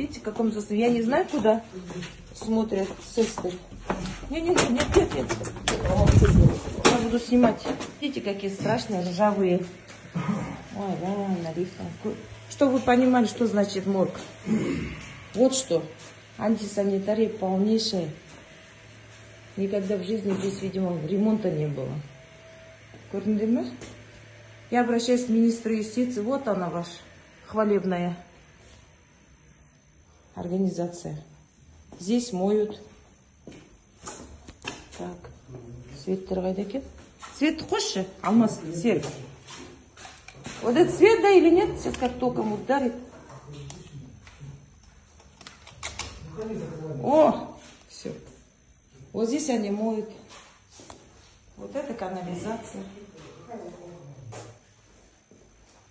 Видите, в каком состоянии. Я не знаю, куда смотрят сестры. Нет. Я буду снимать. Видите, какие страшные, ржавые. Ой, да, нарисован. Чтобы вы понимали, что значит морг. Вот что. Антисанитария полнейшая. Никогда в жизни здесь, видимо, ремонта не было. Көрдіңдер? Я обращаюсь к министру юстиции. Вот она ваша хвалебная организация. Здесь моют. Так. Свет қайда екен? Свет қосшы, Алмаз, Серік. Вот этот свет, да или нет? Сейчас как током ударит. О, все. Вот здесь они моют. Вот это канализация.